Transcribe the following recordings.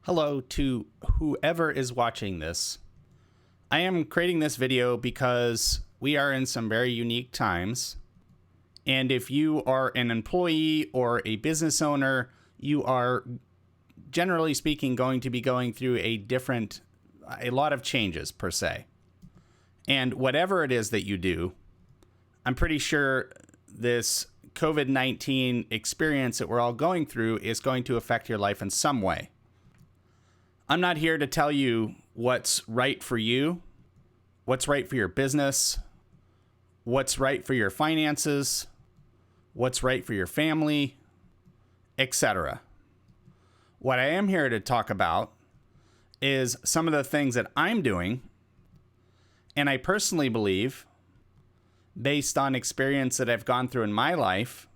Hello to whoever is watching this. I am creating this video because we are in some very unique times. And if you are an employee or a business owner, you are, generally speaking, going to be going through a lot of changes per se. And whatever it is that you do, I'm pretty sure this COVID-19 experience that we're all going through is going to affect your life in some way. I'm not here to tell you what's right for you, what's right for your business, what's right for your finances, what's right for your family, etc. What I am here to talk about is some of the things that I'm doing, and I personally believe, based on experience that I've gone through in my life,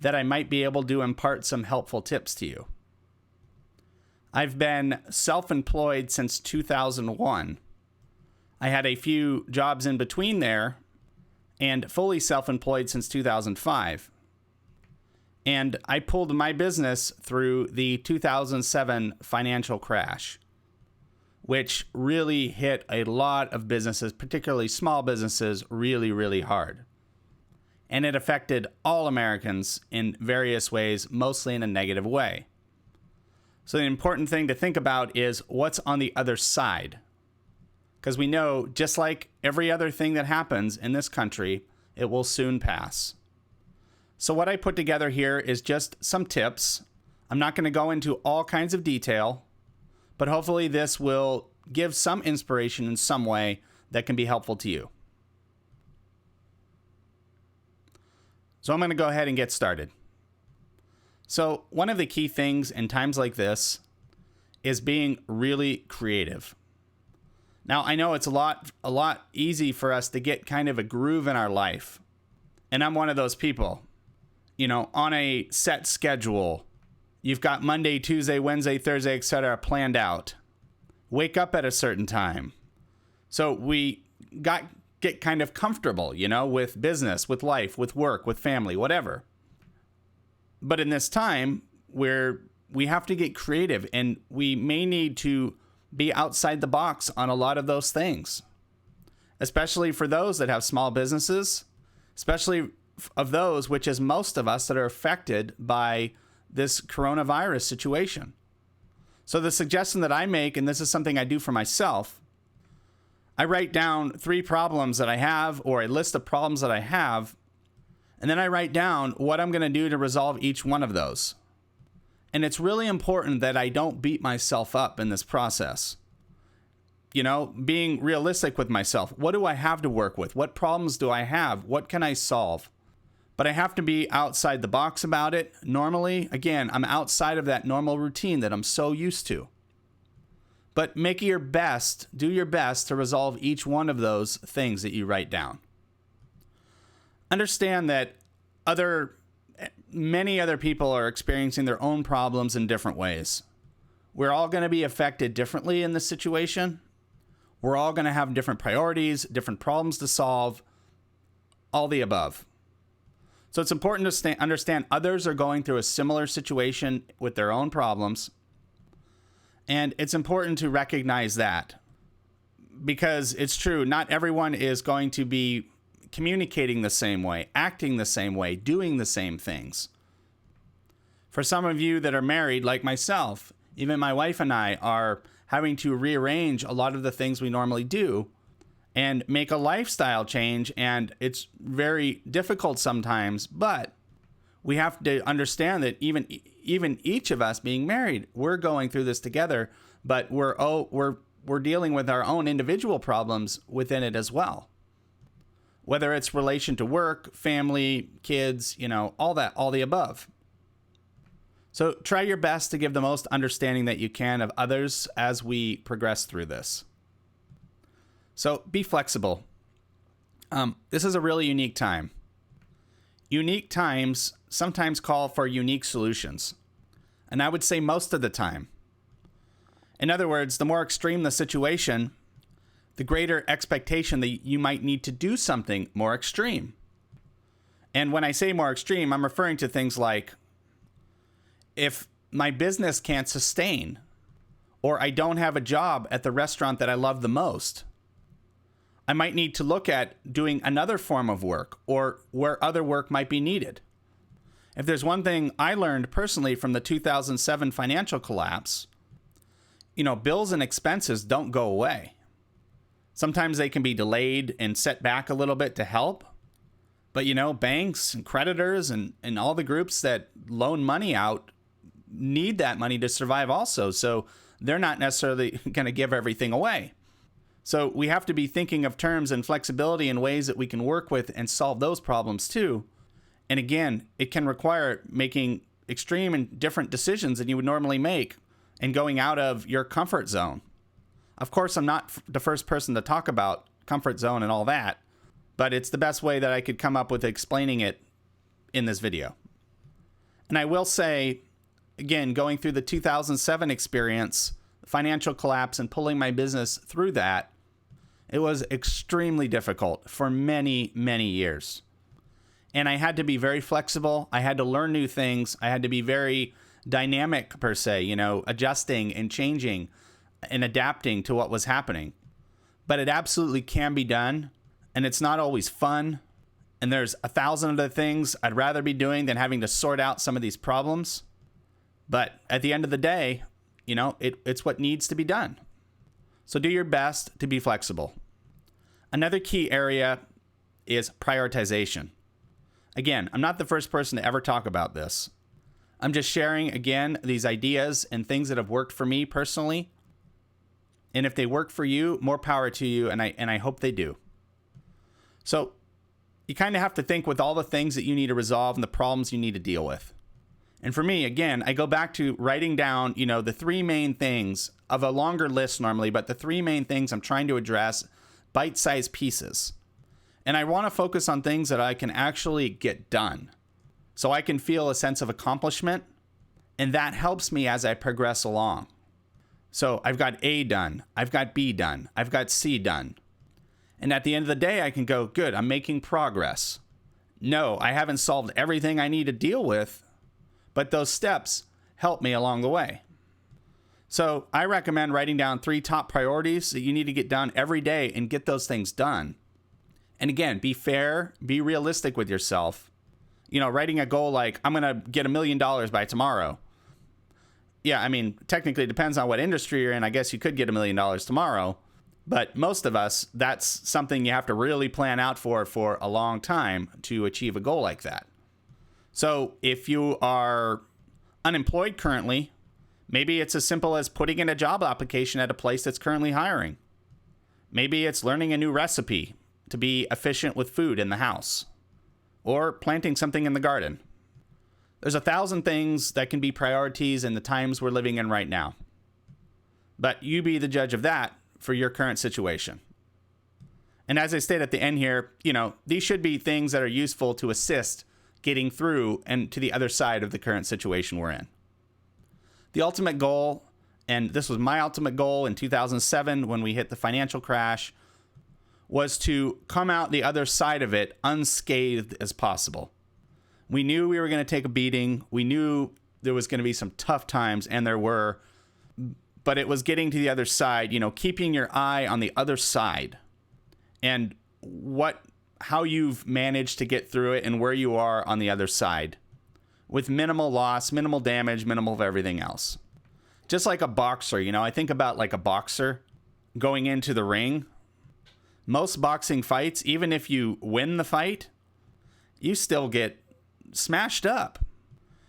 that I might be able to impart some helpful tips to you. I've been self-employed since 2001. I had a few jobs in between there and fully self-employed since 2005. And I pulled my business through the 2007 financial crash, which really hit a lot of businesses, particularly small businesses, really, really hard. And it affected all Americans in various ways, mostly in a negative way. So the important thing to think about is what's on the other side. Because we know, just like every other thing that happens in this country, it will soon pass. So what I put together here is just some tips. I'm not going to go into all kinds of detail, but hopefully this will give some inspiration in some way that can be helpful to you. So I'm going to go ahead and get started. So one of the key things in times like this is being really creative. Now, I know it's a lot easy for us to get kind of a groove in our life. And I'm one of those people, on a set schedule. You've got Monday, Tuesday, Wednesday, Thursday, etc. planned out. Wake up at a certain time. So we get kind of comfortable, with business, with life, with work, with family, whatever. But in this time where we have to get creative and we may need to be outside the box on a lot of those things, especially for those that have small businesses, especially of those, which is most of us, that are affected by this coronavirus situation. So the suggestion that I make, and this is something I do for myself, I write down 3 problems that I have, or a list of problems that I have, and then I write down what I'm going to do to resolve each one of those. And it's really important that I don't beat myself up in this process. Being realistic with myself. What do I have to work with? What problems do I have? What can I solve? But I have to be outside the box about it. Normally, again, I'm outside of that normal routine that I'm so used to. But do your best to resolve each one of those things that you write down. Understand that many other people are experiencing their own problems in different ways. We're all going to be affected differently in this situation. We're all going to have different priorities, different problems to solve, all the above. So it's important to understand others are going through a similar situation with their own problems. And it's important to recognize that, because it's true, not everyone is going to be communicating the same way, acting the same way, doing the same things. For some of you that are married, like myself, even my wife and I are having to rearrange a lot of the things we normally do and make a lifestyle change. And it's very difficult sometimes, but we have to understand that even each of us being married, we're going through this together, but we're dealing with our own individual problems within it as well. Whether it's relation to work, family, kids, all the above. So try your best to give the most understanding that you can of others as we progress through this. So be flexible. This is a really unique time. Unique times sometimes call for unique solutions. And I would say most of the time. In other words, the more extreme the situation, the greater expectation that you might need to do something more extreme. And when I say more extreme, I'm referring to things like, if my business can't sustain, or I don't have a job at the restaurant that I love the most. I might need to look at doing another form of work or where other work might be needed. If there's one thing I learned personally from the 2007 financial collapse, bills and expenses don't go away. Sometimes they can be delayed and set back a little bit to help. But, banks and creditors and all the groups that loan money out need that money to survive also. So they're not necessarily going to give everything away. So we have to be thinking of terms and flexibility and ways that we can work with and solve those problems too. And again, it can require making extreme and different decisions than you would normally make and going out of your comfort zone. Of course, I'm not the first person to talk about comfort zone and all that, but it's the best way that I could come up with explaining it in this video. And I will say, again, going through the 2007 experience, financial collapse, and pulling my business through that, it was extremely difficult for many, many years. And I had to be very flexible. I had to learn new things. I had to be very dynamic, per se, adjusting and changing and adapting to what was happening. But it absolutely can be done. And it's not always fun. And there's 1,000 other things I'd rather be doing than having to sort out some of these problems. But at the end of the day, it's what needs to be done. So do your best to be flexible. Another key area is prioritization. Again, I'm not the first person to ever talk about this. I'm just sharing, again, these ideas and things that have worked for me personally. And if they work for you, more power to you, and I hope they do. So you kind of have to think with all the things that you need to resolve and the problems you need to deal with. And for me, again, I go back to writing down, the three main things of a longer list normally, but the three main things I'm trying to address, bite-sized pieces. And I want to focus on things that I can actually get done. So I can feel a sense of accomplishment, and that helps me as I progress along. So I've got A done, I've got B done, I've got C done. And at the end of the day, I can go, good, I'm making progress. No, I haven't solved everything I need to deal with, but those steps help me along the way. So I recommend writing down 3 top priorities that you need to get done every day and get those things done. And again, be fair, be realistic with yourself. Writing a goal like, I'm going to get $1 million by tomorrow. Yeah, technically it depends on what industry you're in. I guess you could get $1 million tomorrow. But most of us, that's something you have to really plan out for a long time to achieve a goal like that. So if you are unemployed currently, maybe it's as simple as putting in a job application at a place that's currently hiring. Maybe it's learning a new recipe to be efficient with food in the house, or planting something in the garden. There's 1,000 things that can be priorities in the times we're living in right now. But you be the judge of that for your current situation. And as I state at the end here, these should be things that are useful to assist getting through and to the other side of the current situation we're in. The ultimate goal, and this was my ultimate goal in 2007 when we hit the financial crash, was to come out the other side of it unscathed as possible. We knew we were going to take a beating. We knew there was going to be some tough times, and there were, but it was getting to the other side, keeping your eye on the other side and how you've managed to get through it and where you are on the other side with minimal loss, minimal damage, minimal of everything else. Just like a boxer, I think about like a boxer going into the ring. Most boxing fights, even if you win the fight, you still get smashed up.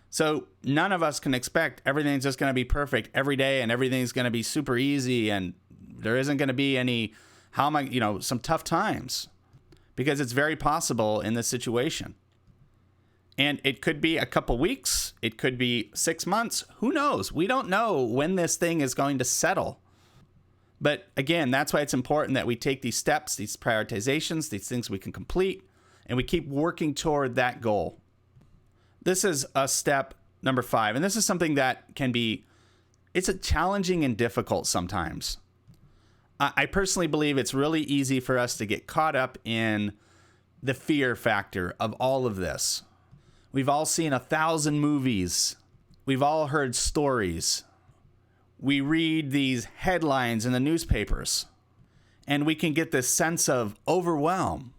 So none of us can expect everything's just going to be perfect every day and everything's going to be super easy and there isn't going to be any, some tough times, because it's very possible in this situation. And it could be a couple weeks. It could be 6 months. Who knows? We don't know when this thing is going to settle. But again, that's why it's important that we take these steps, these prioritizations, these things we can complete, and we keep working toward that goal. This is a step number 5, and this is something that it's a challenging and difficult sometimes. I personally believe it's really easy for us to get caught up in the fear factor of all of this. We've all seen 1,000 movies. We've all heard stories. we read these headlines in the newspapers and we can get this sense of overwhelm.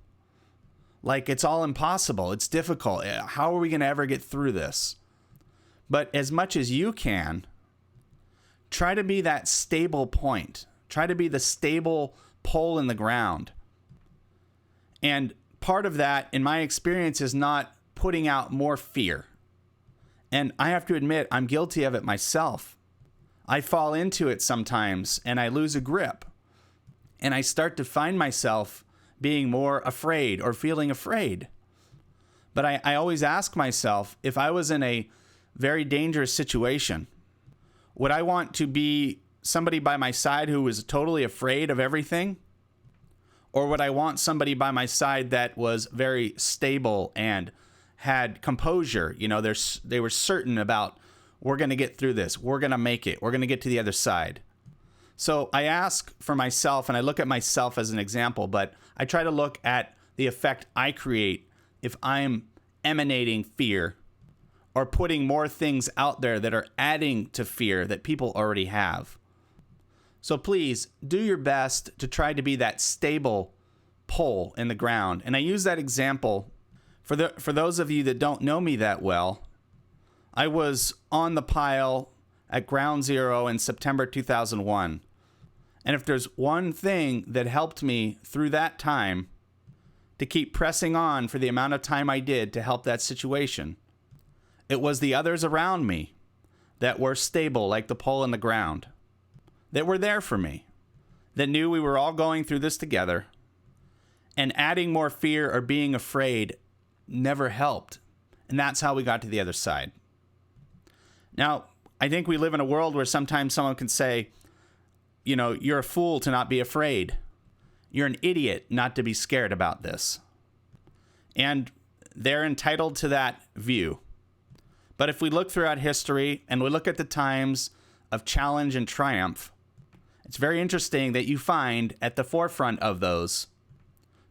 Like it's all impossible. It's difficult. How are we going to ever get through this? But as much as you can, try to be that stable point. Try to be the stable pole in the ground. And part of that, in my experience, is not putting out more fear. And I have to admit, I'm guilty of it myself. I fall into it sometimes and I lose a grip. And I start to find myself being more afraid or feeling afraid. But I always ask myself, if I was in a very dangerous situation, would I want to be somebody by my side who was totally afraid of everything? Or would I want somebody by my side that was very stable and had composure? You know, they were certain about, we're going to get through this. We're going to make it. We're going to get to the other side. So I ask for myself, and I look at myself as an example, but I try to look at the effect I create if I'm emanating fear or putting more things out there that are adding to fear that people already have. So please do your best to try to be that stable pole in the ground. And I use that example for those of you that don't know me that well. I was on the pile at Ground Zero in September 2001. And if there's one thing that helped me through that time to keep pressing on for the amount of time I did to help that situation, it was the others around me that were stable like the pole in the ground, that were there for me, that knew we were all going through this together, and adding more fear or being afraid never helped. And that's how we got to the other side. Now, I think we live in a world where sometimes someone can say, you know, you're a fool to not be afraid. You're an idiot not to be scared about this. And they're entitled to that view. But if we look throughout history and we look at the times of challenge and triumph, it's very interesting that you find at the forefront of those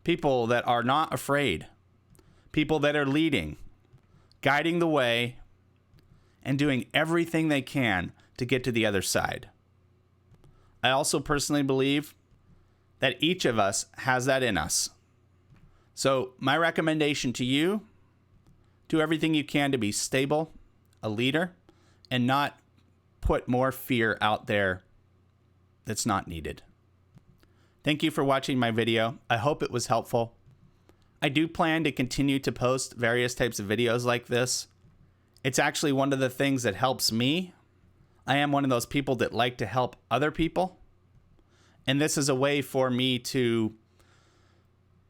people that are not afraid, people that are leading, guiding the way, and doing everything they can to get to the other side. I also personally believe that each of us has that in us. So my recommendation to you, do everything you can to be stable, a leader, and not put more fear out there that's not needed. Thank you for watching my video. I hope it was helpful. I do plan to continue to post various types of videos like this. It's actually one of the things that helps me. I am one of those people that like to help other people. And this is a way for me to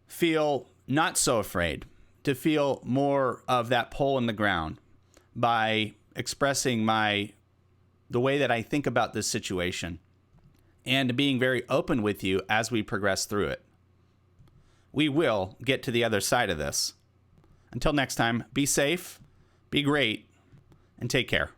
feel not so afraid, to feel more of that pole in the ground by expressing the way that I think about this situation and being very open with you as we progress through it. We will get to the other side of this. Until next time, be safe, be great, and take care.